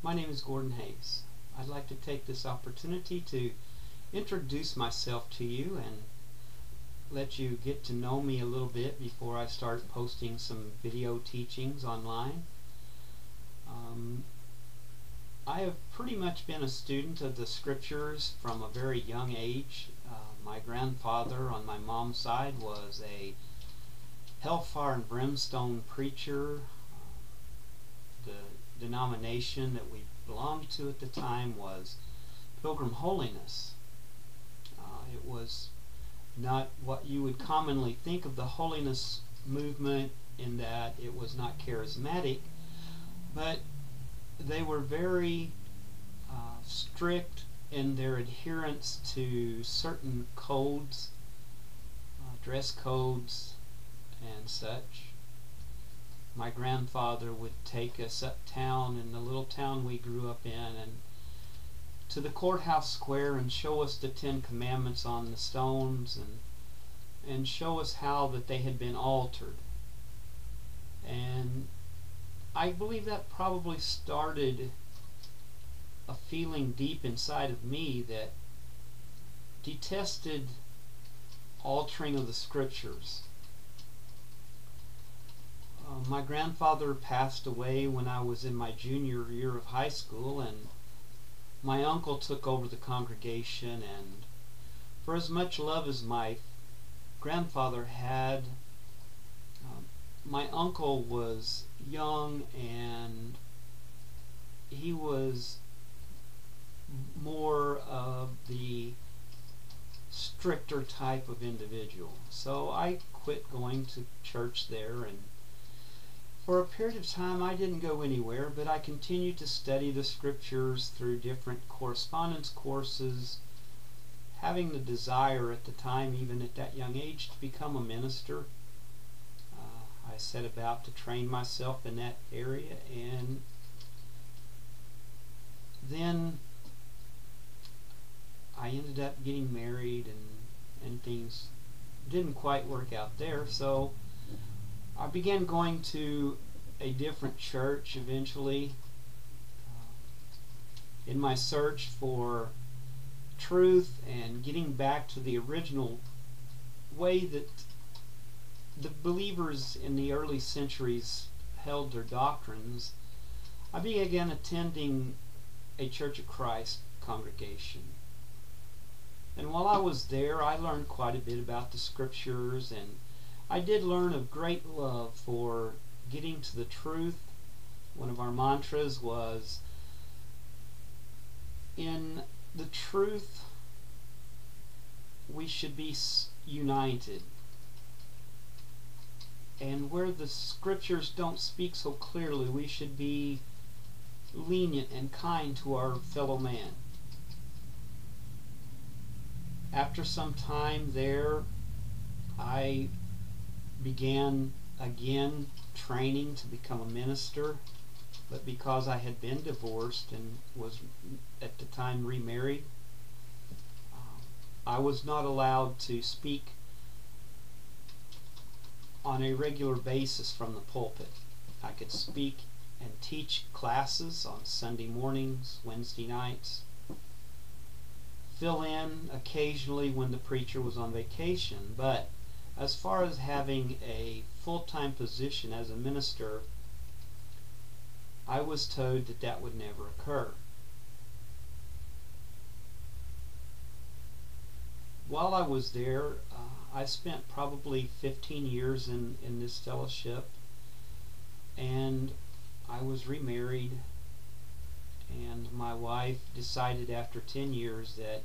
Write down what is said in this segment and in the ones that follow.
My name is Gordon Hayes. I'd like to take this opportunity to introduce myself to you and let you get to know me a little bit before I start posting some video teachings online. I have pretty much been a student of the scriptures from a very young age. My grandfather on my mom's side was a hellfire and brimstone preacher. The denomination that we belonged to at the time was Pilgrim Holiness. It was not what you would commonly think of the holiness movement, in that it was not charismatic, but they were very strict in their adherence to certain codes, dress codes and such. My grandfather would take us uptown in the little town we grew up in and to the courthouse square and show us the 10 Commandments on the stones and show us how that they had been altered. And I believe that probably started a feeling deep inside of me that detested altering of the scriptures. My grandfather passed away when I was in my junior year of high school, and my uncle took over the congregation, and for as much love as my grandfather had, my uncle was young and he was more of the stricter type of individual. So I quit going to church there, and for a period of time I didn't go anywhere, but I continued to study the scriptures through different correspondence courses, having the desire at the time, even at that young age, to become a minister. I set about to train myself in that area, and then I ended up getting married, and things didn't quite work out there, so I began going to a different church eventually in my search for truth and getting back to the original way that the believers in the early centuries held their doctrines. I began attending a Church of Christ congregation. And while I was there, I learned quite a bit about the scriptures, and I did learn of great love for getting to the truth. One of our mantras was, in the truth we should be united. And where the scriptures don't speak so clearly, we should be lenient and kind to our fellow man. After some time there, I began again training to become a minister, but because I had been divorced and was at the time remarried, I was not allowed to speak on a regular basis from the pulpit. I could speak and teach classes on Sunday mornings, Wednesday nights, fill in occasionally when the preacher was on vacation, but as far as having a full-time position as a minister, I was told that that would never occur. While I was there, I spent probably 15 years in this fellowship, and I was remarried, and my wife decided after 10 years that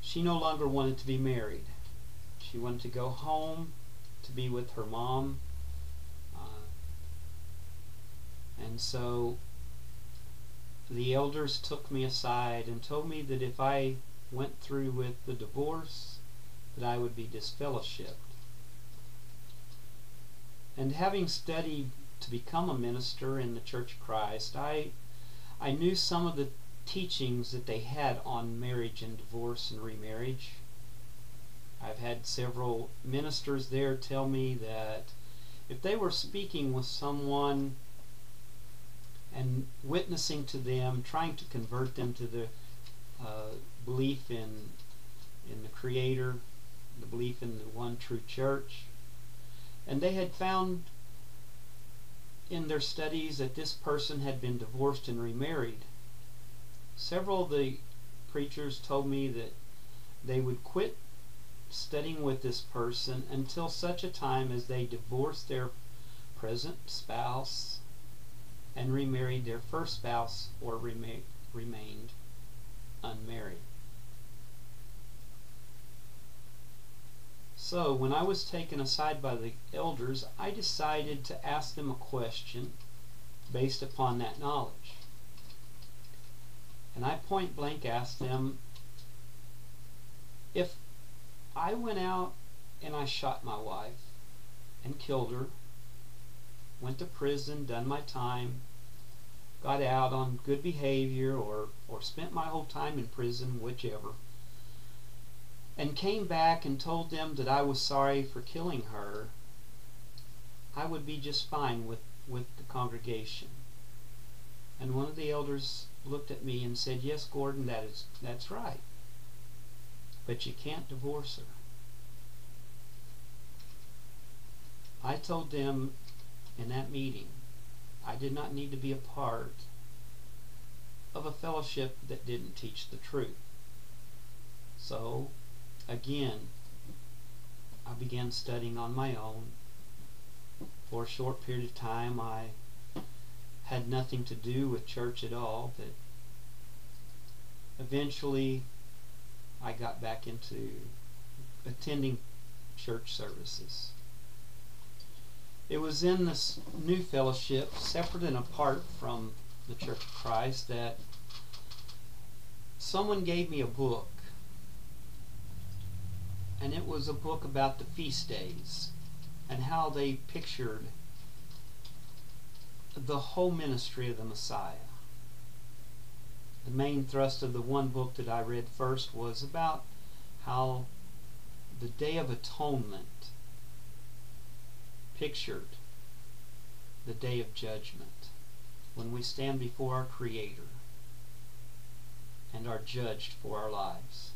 she no longer wanted to be married. She wanted to go home to be with her mom, and so the elders took me aside and told me that if I went through with the divorce, that I would be disfellowshipped. And having studied to become a minister in the Church of Christ, I knew some of the teachings that they had on marriage and divorce and remarriage. I've had several ministers there tell me that if they were speaking with someone and witnessing to them, trying to convert them to the belief in the Creator, the belief in the one true church. And they had found in their studies that this person had been divorced and remarried. Several of the preachers told me that they would quit studying with this person until such a time as they divorced their present spouse and remarried their first spouse, or remained unmarried. So when I was taken aside by the elders, I decided to ask them a question based upon that knowledge. And I point blank asked them, if I went out and I shot my wife and killed her, went to prison, done my time, got out on good behavior, or spent my whole time in prison, whichever, and came back and told them that I was sorry for killing her, I would be just fine with the congregation. And one of the elders looked at me and said, "Yes, Gordon, that's right. But you can't divorce her." I told them in that meeting I did not need to be a part of a fellowship that didn't teach the truth. So again, I began studying on my own. For a short period of time I had nothing to do with church at all, but eventually I got back into attending church services. It was in this new fellowship, separate and apart from the Church of Christ, that someone gave me a book. And it was a book about the feast days and how they pictured the whole ministry of the Messiah. The main thrust of the one book that I read first was about how the Day of Atonement pictured the Day of Judgment, when we stand before our Creator and are judged for our lives.